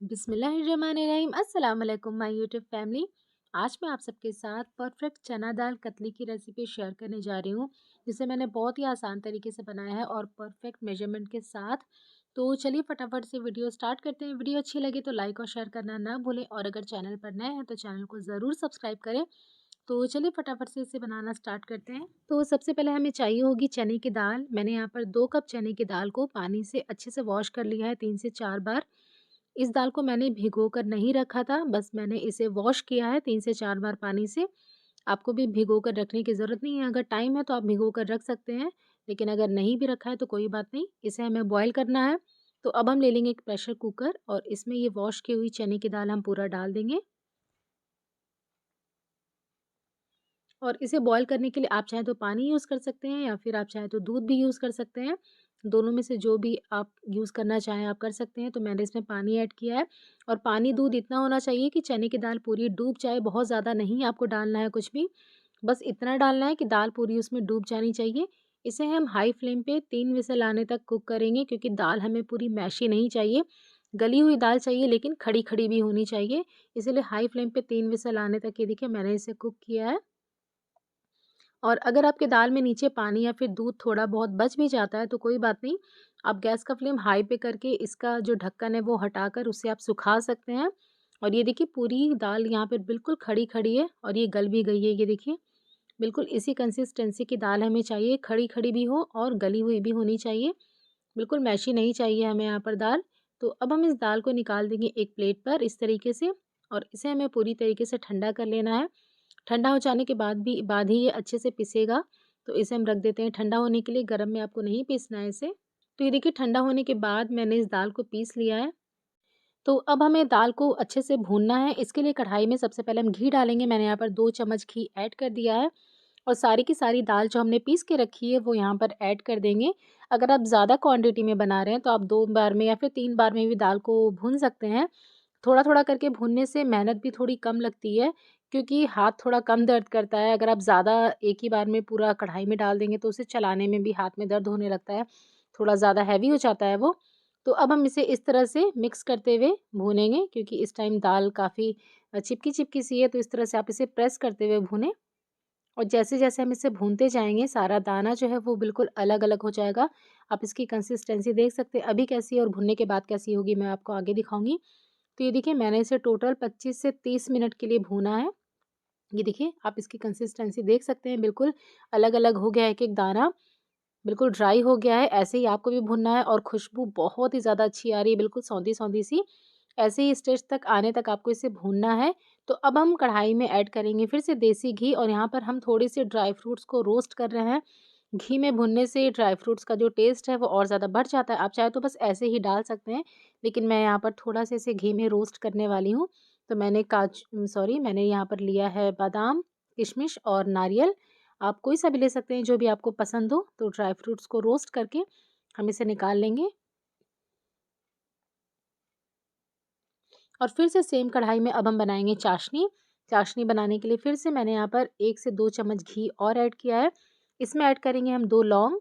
बिस्मिल्लाहिर्रहमानिर्रहीम। अस्सलाम वालेकुम माय यूट्यूब फैमिली। आज मैं आप सबके साथ परफेक्ट चना दाल कतली की रेसिपी शेयर करने जा रही हूँ, जिसे मैंने बहुत ही आसान तरीके से बनाया है और परफेक्ट मेजरमेंट के साथ। तो चलिए फटाफट से वीडियो स्टार्ट करते हैं। वीडियो अच्छी लगे तो लाइक और शेयर करना ना भूलें, और अगर चैनल पर नए हैं तो चैनल को ज़रूर सब्सक्राइब करें। तो चलिए फटाफट से इसे बनाना स्टार्ट करते हैं। तो सबसे पहले हमें चाहिए होगी चने की दाल। मैंने यहाँ पर 2 कप चने की दाल को पानी से अच्छे से वॉश कर लिया है 3 से 4 बार। इस दाल को मैंने भिगोकर नहीं रखा था, बस मैंने इसे वॉश किया है 3 से 4 बार पानी से। आपको भी भिगोकर रखने की ज़रूरत नहीं है, अगर टाइम है तो आप भिगोकर रख सकते हैं, लेकिन अगर नहीं भी रखा है तो कोई बात नहीं। इसे हमें बॉयल करना है। तो अब हम ले लेंगे एक प्रेशर कुकर और इसमें ये वॉश की हुई चने की दाल हम पूरा डाल देंगे। और इसे बॉयल करने के लिए आप चाहें तो पानी यूज़ कर सकते हैं या फिर आप चाहें तो दूध भी यूज़ कर सकते हैं। दोनों में से जो भी आप यूज़ करना चाहें आप कर सकते हैं। तो मैंने इसमें पानी ऐड किया है, और पानी दूध इतना होना चाहिए कि चने की दाल पूरी डूब जाए, बहुत ज़्यादा नहीं आपको डालना है कुछ भी। बस इतना डालना है कि दाल पूरी उसमें डूब जानी चाहिए। इसे हम हाई फ्लेम पे 3 विसल आने तक कुक करेंगे, क्योंकि दाल हमें पूरी मैशी नहीं चाहिए, गली हुई दाल चाहिए लेकिन खड़ी-खड़ी भी होनी चाहिए। इसीलिए हाई फ्लेम पे 3 विसल आने तक ये देखिए मैंने इसे कुक किया है। और अगर आपके दाल में नीचे पानी या फिर दूध थोड़ा बहुत बच भी जाता है तो कोई बात नहीं, आप गैस का फ्लेम हाई पे करके इसका जो ढक्कन है वो हटाकर उसे आप सुखा सकते हैं। और ये देखिए पूरी दाल यहाँ पर बिल्कुल खड़ी-खड़ी है और ये गल भी गई है, ये देखिए। बिल्कुल इसी कंसिस्टेंसी की दाल हमें चाहिए, खड़ी-खड़ी भी हो और गली हुई भी होनी चाहिए। बिल्कुल मैशी नहीं चाहिए हमें यहाँ पर दाल। तो अब हम इस दाल को निकाल देंगे एक प्लेट पर इस तरीके से, और इसे हमें पूरी तरीके से ठंडा कर लेना है। ठंडा हो जाने के बाद ही ये अच्छे से पिसेगा। तो इसे हम रख देते हैं ठंडा होने के लिए, गरम में आपको नहीं पीसना है इसे। तो ये देखिए ठंडा होने के बाद मैंने इस दाल को पीस लिया है। तो अब हमें दाल को अच्छे से भूनना है। इसके लिए कढ़ाई में सबसे पहले हम घी डालेंगे। मैंने यहाँ पर 2 चम्मच घी ऐड कर दिया है, और सारी की सारी दाल जो हमने पीस के रखी है वो यहाँ पर ऐड कर देंगे। अगर आप ज़्यादा क्वांटिटी में बना रहे हैं तो आप 2 बार में या फिर 3 बार में भी दाल को भून सकते हैं। थोड़ा-थोड़ा करके भूनने से मेहनत भी थोड़ी कम लगती है, क्योंकि हाथ थोड़ा कम दर्द करता है। अगर आप ज़्यादा एक ही बार में पूरा कढ़ाई में डाल देंगे तो उसे चलाने में भी हाथ में दर्द होने लगता है, थोड़ा ज़्यादा हैवी हो जाता है वो। तो अब हम इसे इस तरह से मिक्स करते हुए भूनेंगे, क्योंकि इस टाइम दाल काफ़ी चिपकी-चिपकी सी है, तो इस तरह से आप इसे प्रेस करते हुए भूनें। और जैसे-जैसे हम इसे भूनते जाएँगे सारा दाना जो है वो बिल्कुल अलग-अलग हो जाएगा। आप इसकी कंसिस्टेंसी देख सकते हैं अभी कैसी है और भुनने के बाद कैसी होगी, मैं आपको आगे दिखाऊँगी। तो ये देखिए मैंने इसे टोटल 25 से 30 मिनट के लिए भूना है। ये देखिए आप इसकी कंसिस्टेंसी देख सकते हैं, बिल्कुल अलग-अलग हो गया है एक-एक दाना, बिल्कुल ड्राई हो गया है। ऐसे ही आपको भी भुनना है, और खुशबू बहुत ही ज़्यादा अच्छी आ रही है, बिल्कुल सौंधी-सौंधी सी। ऐसे ही स्टेज तक आने तक आपको इसे भूनना है। तो अब हम कढ़ाई में ऐड करेंगे फिर से देसी घी, और यहाँ पर हम थोड़े से ड्राई फ्रूट्स को रोस्ट कर रहे हैं। घी में भुनने से ड्राई फ्रूट्स का जो टेस्ट है वो और ज़्यादा बढ़ जाता है। आप चाहे तो बस ऐसे ही डाल सकते हैं, लेकिन मैं यहाँ पर थोड़ा-सा इसे घी में रोस्ट करने वाली हूँ। तो मैंने यहाँ पर लिया है बादाम, किशमिश और नारियल। आप कोई सा भी ले सकते हैं जो भी आपको पसंद हो। तो ड्राई फ्रूट्स को रोस्ट करके हम इसे निकाल लेंगे, और फिर से सेम कढ़ाई में अब हम बनाएँगे चाशनी। चाशनी बनाने के लिए फिर से मैंने यहाँ पर 1 से 2 चम्मच घी और ऐड किया है। इसमें ऐड करेंगे हम 2 लौंग।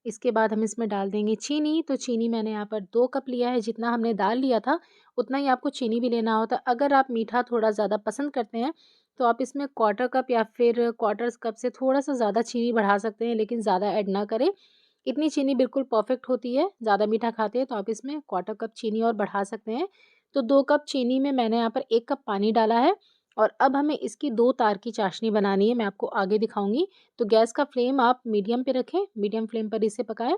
इसके बाद हम इसमें डाल देंगे चीनी। तो चीनी मैंने यहाँ पर 2 कप लिया है, जितना हमने दाल लिया था उतना ही आपको चीनी भी लेना होता है। अगर आप मीठा थोड़ा ज़्यादा पसंद करते हैं तो आप इसमें क्वार्टर कप या फिर क्वार्टर्स कप से थोड़ा-सा ज़्यादा चीनी बढ़ा सकते हैं, लेकिन ज़्यादा ऐड ना करें। इतनी चीनी बिल्कुल परफेक्ट होती है। ज़्यादा मीठा खाते हैं तो आप इसमें क्वार्टर कप चीनी और बढ़ा सकते हैं। तो 2 कप चीनी में मैंने यहाँ पर 1 कप पानी डाला है, और अब हमें इसकी 2 तार की चाशनी बनानी है, मैं आपको आगे दिखाऊँगी। तो गैस का फ्लेम आप मीडियम पे रखें, मीडियम फ्लेम पर इसे पकाएँ,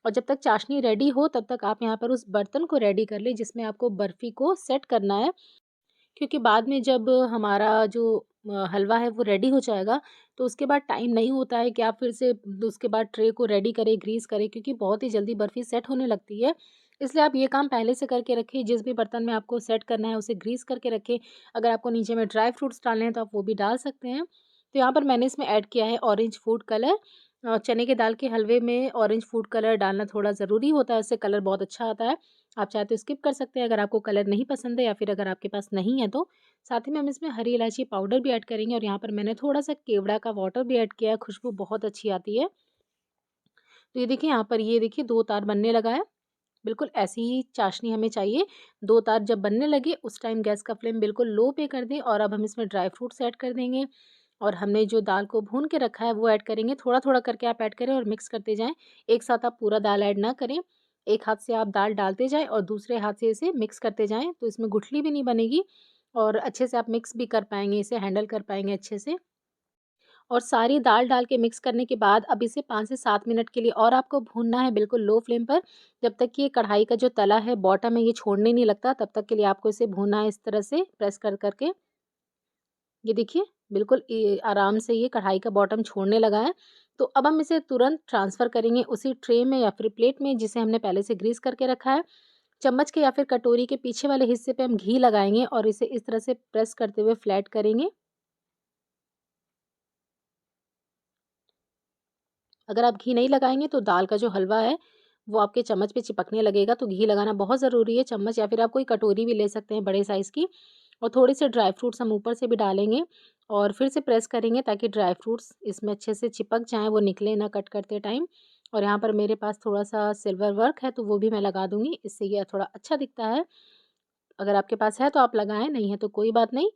और जब तक चाशनी रेडी हो तब तक आप यहाँ पर उस बर्तन को रेडी कर लें जिसमें आपको बर्फ़ी को सेट करना है। क्योंकि बाद में जब हमारा जो हलवा है वो रेडी हो जाएगा, तो उसके बाद टाइम नहीं होता है कि आप फिर से उसके बाद ट्रे को रेडी करें, ग्रीस करें, क्योंकि बहुत ही जल्दी बर्फ़ी सेट होने लगती है। इसलिए आप ये काम पहले से करके रखिए, जिस भी बर्तन में आपको सेट करना है उसे ग्रीस करके रखें। अगर आपको नीचे में ड्राई फ्रूट्स डालने हैं तो आप वो भी डाल सकते हैं। तो यहाँ पर मैंने इसमें ऐड किया है ऑरेंज फूड कलर। चने के दाल के हलवे में ऑरेंज फूड कलर डालना थोड़ा ज़रूरी होता है, उससे कलर बहुत अच्छा आता है। आप चाहे तो स्किप कर सकते हैं अगर आपको कलर नहीं पसंद है, या फिर अगर आपके पास नहीं है तो। साथ ही में हम इसमें हरी इलायची पाउडर भी ऐड करेंगे, और यहाँ पर मैंने थोड़ा-सा केवड़ा का वाटर भी ऐड किया है, खुशबू बहुत अच्छी आती है। तो ये देखिए यहाँ पर ये देखिए 2 तार बनने लगा है। बिल्कुल ऐसी ही चाशनी हमें चाहिए। 2 तार जब बनने लगे उस टाइम गैस का फ्लेम बिल्कुल लो पे कर दें और अब हम इसमें ड्राई फ्रूट्स ऐड कर देंगे और हमने जो दाल को भून के रखा है वो ऐड करेंगे। थोड़ा-थोड़ा करके आप ऐड करें और मिक्स करते जाएँ। एक साथ आप पूरा दाल ऐड ना करें। एक हाथ से आप दाल डालते जाएँ और दूसरे हाथ से इसे मिक्स करते जाएँ, तो इसमें गुठली भी नहीं बनेगी और अच्छे से आप मिक्स भी कर पाएँगे, इसे हैंडल कर पाएँगे अच्छे से। और सारी दाल डाल के मिक्स करने के बाद अब इसे 5 से 7 मिनट के लिए और आपको भूनना है बिल्कुल लो फ्लेम पर, जब तक कि ये कढ़ाई का जो तला है बॉटम है ये छोड़ने नहीं लगता, तब तक के लिए आपको इसे भूनना है इस तरह से प्रेस कर के। ये देखिए बिल्कुल आराम से ये कढ़ाई का बॉटम छोड़ने लगा है। तो अब हम इसे तुरंत ट्रांसफ़र करेंगे उसी ट्रे में या फिर प्लेट में जिसे हमने पहले से ग्रीस करके रखा है। चम्मच के या फिर कटोरी के पीछे वाले हिस्से पे हम घी लगाएँगे और इसे इस तरह से प्रेस करते हुए फ्लैट करेंगे। अगर आप घी नहीं लगाएँगे तो दाल का जो हलवा है, वो आपके चम्मच पे चिपकने लगेगा, तो घी लगाना बहुत ज़रूरी है। चम्मच या फिर आप कोई कटोरी भी ले सकते हैं बड़े साइज़ की और थोड़े से ड्राई फ्रूट्स हम ऊपर से भी डालेंगे और फिर से प्रेस करेंगे ताकि ड्राई फ्रूट्स इसमें अच्छे से चिपक जाएँ, वो निकले ना कट करते टाइम। और यहाँ पर मेरे पास थोड़ा-सा सिल्वर वर्क है, तो वो भी मैं लगा दूँगी, इससे ये थोड़ा अच्छा दिखता है। अगर आपके पास है तो आप लगाएँ, नहीं है तो कोई बात नहीं।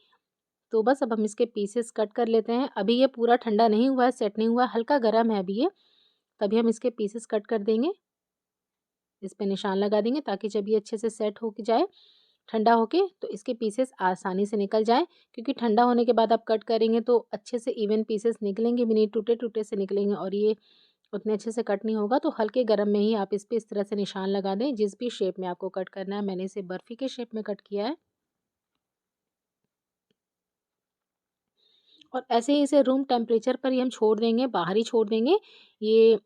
तो बस अब हम इसके पीसेस कट कर लेते हैं। अभी ये पूरा ठंडा नहीं हुआ है, सेट नहीं हुआ है, हल्का गरम है अभी ये। तभी हम इसके पीसेस कट कर देंगे। इस पे निशान लगा देंगे ताकि जब ये अच्छे से सेट हो के जाए, ठंडा होके, तो इसके पीसेस आसानी से निकल जाएँ। क्योंकि ठंडा होने के बाद आप कट करेंगे तो अच्छे से इवन पीसेस निकलेंगे भी नहीं, टूटे-टूटे से निकलेंगे और ये उतने अच्छे से कट नहीं होगा। तो हल्के गरम में ही आप इस पे इस तरह से निशान लगा दें, जिस भी शेप में आपको कट करना है। मैंने इसे बर्फ़ी के शेप में कट किया है। और ऐसे ही इसे रूम टेम्परेचर पर ही हम छोड़ देंगे, बाहर ही छोड़ देंगे। ये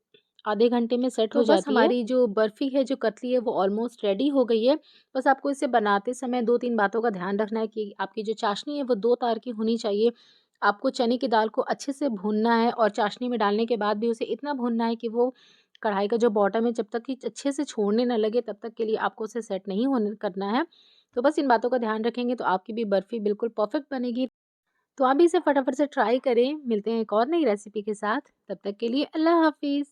आधे घंटे में सेट हो जाती है। हमारी जो बर्फ़ी है, जो कतली है, वो ऑलमोस्ट रेडी हो गई है। बस आपको इसे बनाते समय 2-3 बातों का ध्यान रखना है कि आपकी जो चाशनी है, वो 2 तार की होनी चाहिए। आपको चने की दाल को अच्छे से भूनना है और चाशनी में डालने के बाद भी उसे इतना भूनना है कि वो कढ़ाई का जो बॉटम है, जब तक कि अच्छे से छोड़ने ना लगे, तब तक के लिए आपको उसे सेट नहीं होने करना है। तो बस इन बातों का ध्यान रखेंगे, तो आपकी भी बर्फ़ी बिल्कुल परफ़ेक्ट बनेगी। तो आप भी इसे फटाफट से ट्राई करें। मिलते हैं एक और नई रेसिपी के साथ। तब तक के लिए अल्लाह हाफ़िज़।